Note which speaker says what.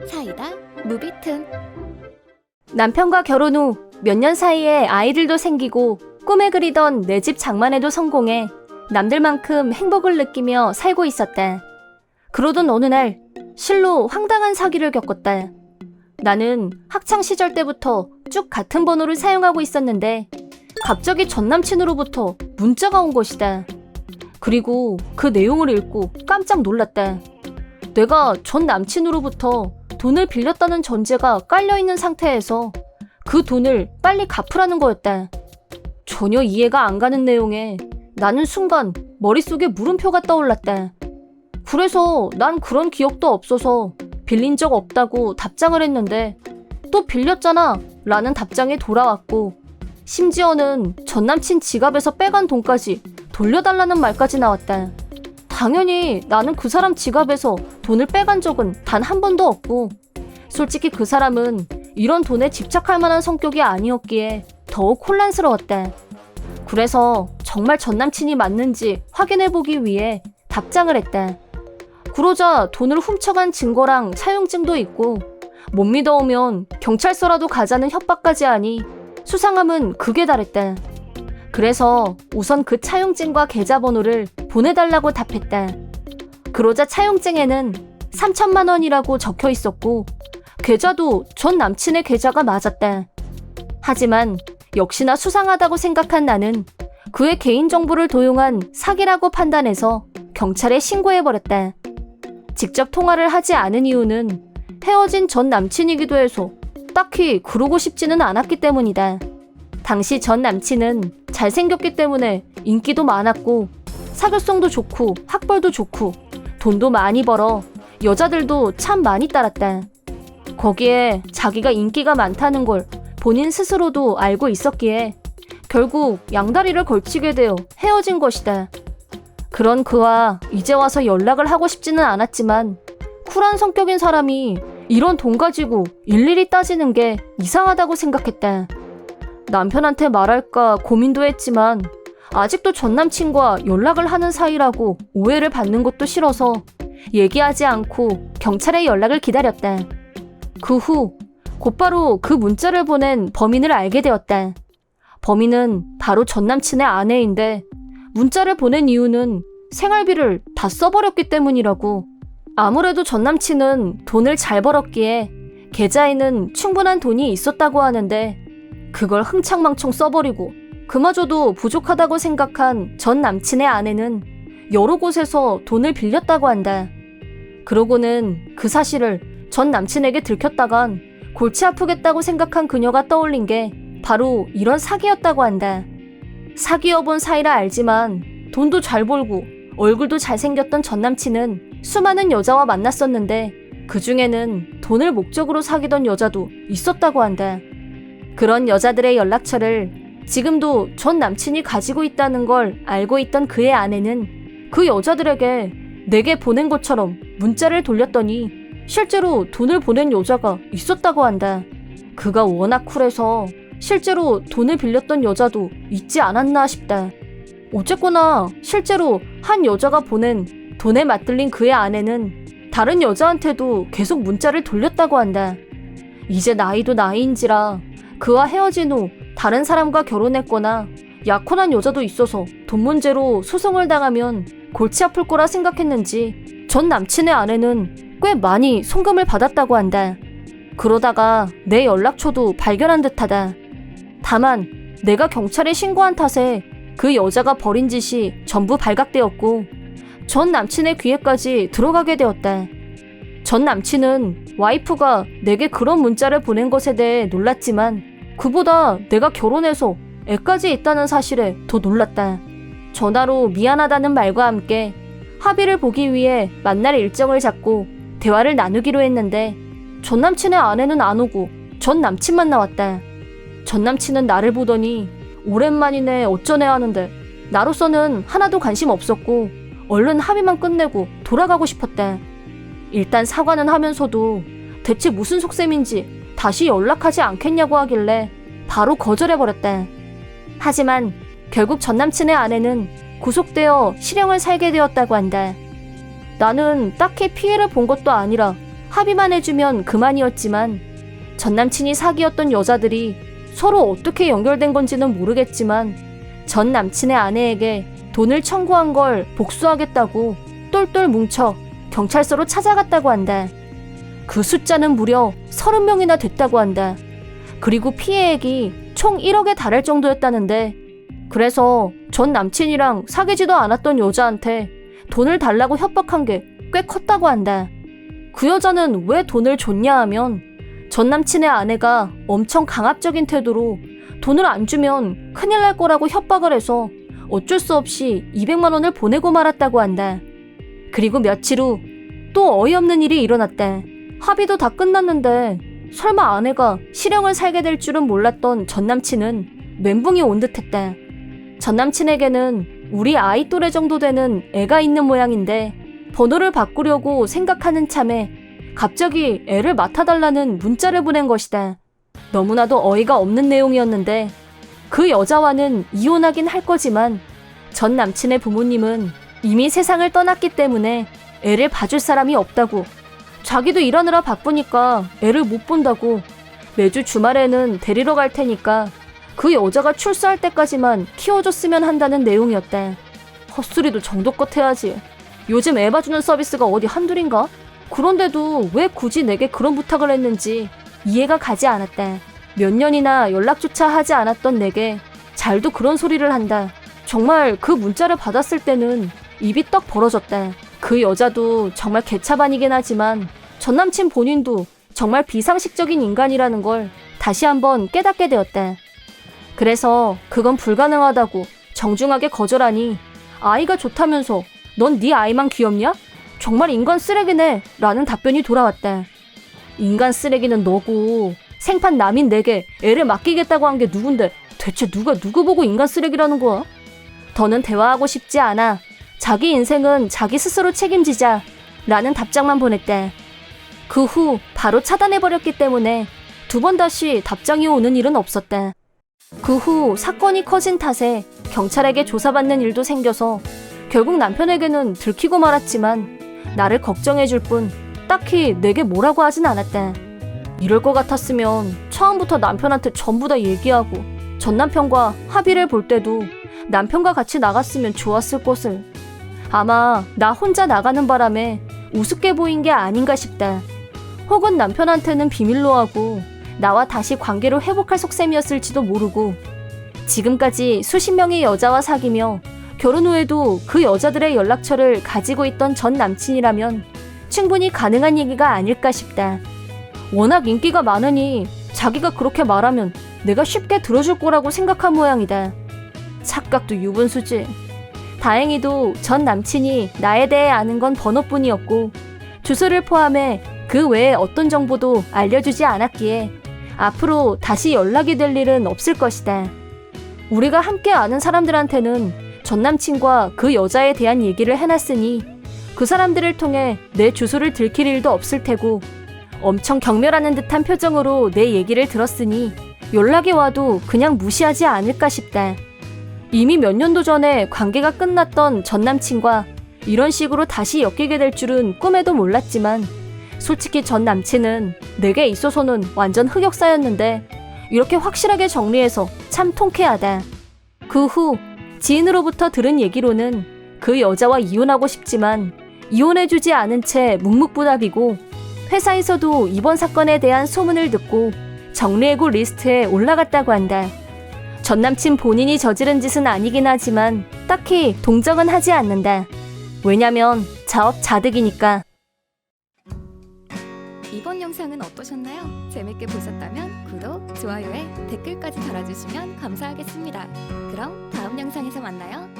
Speaker 1: 사이다 무비튼.
Speaker 2: 남편과 결혼 후 몇 년 사이에 아이들도 생기고 꿈에 그리던 내 집 장만에도 성공해 남들만큼 행복을 느끼며 살고 있었다. 그러던 어느 날 실로 황당한 사기를 겪었다. 나는 학창시절 때부터 쭉 같은 번호를 사용하고 있었는데 갑자기 전 남친으로부터 문자가 온 것이다. 그리고 그 내용을 읽고 깜짝 놀랐다. 내가 전 남친으로부터 돈을 빌렸다는 전제가 깔려있는 상태에서 그 돈을 빨리 갚으라는 거였다. 전혀 이해가 안 가는 내용에 나는 순간 머릿속에 물음표가 떠올랐다. 그래서 난 그런 기억도 없어서 빌린 적 없다고 답장을 했는데 또 빌렸잖아 라는 답장이 돌아왔고 심지어는 전남친 지갑에서 빼간 돈까지 돌려달라는 말까지 나왔다. 당연히 나는 그 사람 지갑에서 돈을 빼간 적은 단 한 번도 없고 솔직히 그 사람은 이런 돈에 집착할 만한 성격이 아니었기에 더욱 혼란스러웠다. 그래서 정말 전남친이 맞는지 확인해보기 위해 답장을 했다. 그러자 돈을 훔쳐간 증거랑 사용증도 있고 못 믿어오면 경찰서라도 가자는 협박까지 하니 수상함은 극에 달했다. 그래서 우선 그 차용증과 계좌번호를 보내달라고 답했다. 그러자 차용증에는 3천만 원이라고 적혀 있었고 계좌도 전 남친의 계좌가 맞았다. 하지만 역시나 수상하다고 생각한 나는 그의 개인정보를 도용한 사기라고 판단해서 경찰에 신고해버렸다. 직접 통화를 하지 않은 이유는 헤어진 전 남친이기도 해서 딱히 그러고 싶지는 않았기 때문이다. 당시 전 남친은 잘생겼기 때문에 인기도 많았고 사교성도 좋고 학벌도 좋고 돈도 많이 벌어 여자들도 참 많이 따랐다. 거기에 자기가 인기가 많다는 걸 본인 스스로도 알고 있었기에 결국 양다리를 걸치게 되어 헤어진 것이다. 그런 그와 이제 와서 연락을 하고 싶지는 않았지만 쿨한 성격인 사람이 이런 돈 가지고 일일이 따지는 게 이상하다고 생각했다. 남편한테 말할까 고민도 했지만 아직도 전남친과 연락을 하는 사이라고 오해를 받는 것도 싫어서 얘기하지 않고 경찰에 연락을 기다렸다. 그 후 곧바로 그 문자를 보낸 범인을 알게 되었다. 범인은 바로 전남친의 아내인데 문자를 보낸 이유는 생활비를 다 써버렸기 때문이라고. 아무래도 전남친은 돈을 잘 벌었기에 계좌에는 충분한 돈이 있었다고 하는데 그걸 흥청망청 써버리고 그마저도 부족하다고 생각한 전 남친의 아내는 여러 곳에서 돈을 빌렸다고 한다. 그러고는 그 사실을 전 남친에게 들켰다간 골치 아프겠다고 생각한 그녀가 떠올린 게 바로 이런 사기였다고 한다. 사기여본 사이라 알지만 돈도 잘 벌고 얼굴도 잘생겼던 전 남친은 수많은 여자와 만났었는데 그 중에는 돈을 목적으로 사귀던 여자도 있었다고 한다. 그런 여자들의 연락처를 지금도 전 남친이 가지고 있다는 걸 알고 있던 그의 아내는 그 여자들에게 내게 보낸 것처럼 문자를 돌렸더니 실제로 돈을 보낸 여자가 있었다고 한다. 그가 워낙 쿨해서 실제로 돈을 빌렸던 여자도 있지 않았나 싶다. 어쨌거나 실제로 한 여자가 보낸 돈에 맞들린 그의 아내는 다른 여자한테도 계속 문자를 돌렸다고 한다. 이제 나이도 나이인지라 그와 헤어진 후 다른 사람과 결혼했거나 약혼한 여자도 있어서 돈 문제로 소송을 당하면 골치 아플 거라 생각했는지 전 남친의 아내는 꽤 많이 송금을 받았다고 한다. 그러다가 내 연락처도 발견한 듯하다. 다만 내가 경찰에 신고한 탓에 그 여자가 벌인 짓이 전부 발각되었고 전 남친의 귀에까지 들어가게 되었다. 전 남친은 와이프가 내게 그런 문자를 보낸 것에 대해 놀랐지만 그보다 내가 결혼해서 애까지 있다는 사실에 더 놀랐다. 전화로 미안하다는 말과 함께 합의를 보기 위해 만날 일정을 잡고 대화를 나누기로 했는데 전 남친의 아내는 안 오고 전 남친만 나왔다. 전 남친은 나를 보더니 오랜만이네 어쩌네 하는데 나로서는 하나도 관심 없었고 얼른 합의만 끝내고 돌아가고 싶었다. 일단 사과는 하면서도 대체 무슨 속셈인지 다시 연락하지 않겠냐고 하길래 바로 거절해버렸다. 하지만 결국 전 남친의 아내는 구속되어 실형을 살게 되었다고 한다. 나는 딱히 피해를 본 것도 아니라 합의만 해주면 그만이었지만 전남친이 사귀었던 여자들이 서로 어떻게 연결된 건지는 모르겠지만 전 남친의 아내에게 돈을 청구한 걸 복수하겠다고 똘똘 뭉쳐 경찰서로 찾아갔다고 한다. 그 숫자는 무려 30명이나 됐다고 한다. 그리고 피해액이 총 1억에 달할 정도였다는데 그래서 전 남친이랑 사귀지도 않았던 여자한테 돈을 달라고 협박한 게 꽤 컸다고 한다. 그 여자는 왜 돈을 줬냐 하면 전 남친의 아내가 엄청 강압적인 태도로 돈을 안 주면 큰일 날 거라고 협박을 해서 어쩔 수 없이 200만 원을 보내고 말았다고 한다. 그리고 며칠 후 또 어이없는 일이 일어났다. 합의도 다 끝났는데 설마 아내가 실형을 살게 될 줄은 몰랐던 전 남친은 멘붕이 온 듯했다. 전 남친에게는 우리 아이 또래 정도 되는 애가 있는 모양인데 번호를 바꾸려고 생각하는 참에 갑자기 애를 맡아달라는 문자를 보낸 것이다. 너무나도 어이가 없는 내용이었는데 그 여자와는 이혼하긴 할 거지만 전 남친의 부모님은 이미 세상을 떠났기 때문에 애를 봐줄 사람이 없다고, 자기도 일하느라 바쁘니까 애를 못 본다고, 매주 주말에는 데리러 갈 테니까 그 여자가 출소할 때까지만 키워줬으면 한다는 내용이었다. 헛소리도 정도껏 해야지. 요즘 애 봐주는 서비스가 어디 한둘인가? 그런데도 왜 굳이 내게 그런 부탁을 했는지 이해가 가지 않았다. 몇 년이나 연락조차 하지 않았던 내게 잘도 그런 소리를 한다. 정말 그 문자를 받았을 때는 입이 떡 벌어졌다. 그 여자도 정말 개차반이긴 하지만 전 남친 본인도 정말 비상식적인 인간이라는 걸 다시 한번 깨닫게 되었다. 그래서 그건 불가능하다고 정중하게 거절하니 아이가 좋다면서 넌 네 아이만 귀엽냐? 정말 인간 쓰레기네 라는 답변이 돌아왔다. 인간 쓰레기는 너고 생판 남인 내게 애를 맡기겠다고 한 게 누군데 대체 누가 누구 보고 인간 쓰레기라는 거야? 더는 대화하고 싶지 않아. 자기 인생은 자기 스스로 책임지자 라는 답장만 보냈다. 그 후 바로 차단해버렸기 때문에 두 번 다시 답장이 오는 일은 없었다. 그 후 사건이 커진 탓에 경찰에게 조사받는 일도 생겨서 결국 남편에게는 들키고 말았지만 나를 걱정해줄 뿐 딱히 내게 뭐라고 하진 않았다. 이럴 것 같았으면 처음부터 남편한테 전부 다 얘기하고 전 남편과 합의를 볼 때도 남편과 같이 나갔으면 좋았을 것을. 아마 나 혼자 나가는 바람에 우습게 보인 게 아닌가 싶다. 혹은 남편한테는 비밀로 하고 나와 다시 관계를 회복할 속셈이었을지도 모르고 지금까지 수십 명의 여자와 사귀며 결혼 후에도 그 여자들의 연락처를 가지고 있던 전 남친이라면 충분히 가능한 얘기가 아닐까 싶다. 워낙 인기가 많으니 자기가 그렇게 말하면 내가 쉽게 들어줄 거라고 생각한 모양이다. 착각도 유분수지. 다행히도 전 남친이 나에 대해 아는 건 번호뿐이었고 주소를 포함해 그 외에 어떤 정보도 알려주지 않았기에 앞으로 다시 연락이 될 일은 없을 것이다. 우리가 함께 아는 사람들한테는 전 남친과 그 여자에 대한 얘기를 해놨으니 그 사람들을 통해 내 주소를 들킬 일도 없을 테고 엄청 경멸하는 듯한 표정으로 내 얘기를 들었으니 연락이 와도 그냥 무시하지 않을까 싶다. 이미 몇 년도 전에 관계가 끝났던 전 남친과 이런 식으로 다시 엮이게 될 줄은 꿈에도 몰랐지만 솔직히 전 남친은 내게 있어서는 완전 흑역사였는데 이렇게 확실하게 정리해서 참 통쾌하다. 그 후 지인으로부터 들은 얘기로는 그 여자와 이혼하고 싶지만 이혼해주지 않은 채 묵묵부답이고 회사에서도 이번 사건에 대한 소문을 듣고 정리해고 리스트에 올라갔다고 한다. 전 남친 본인이 저지른 짓은 아니긴 하지만 딱히 동정은 하지 않는다. 왜냐면 자업자득이니까.
Speaker 1: 이번 영상은 어떠셨나요? 재밌게 보셨다면 구독, 좋아요에 댓글까지 달아주시면 감사하겠습니다. 그럼 다음 영상에서 만나요.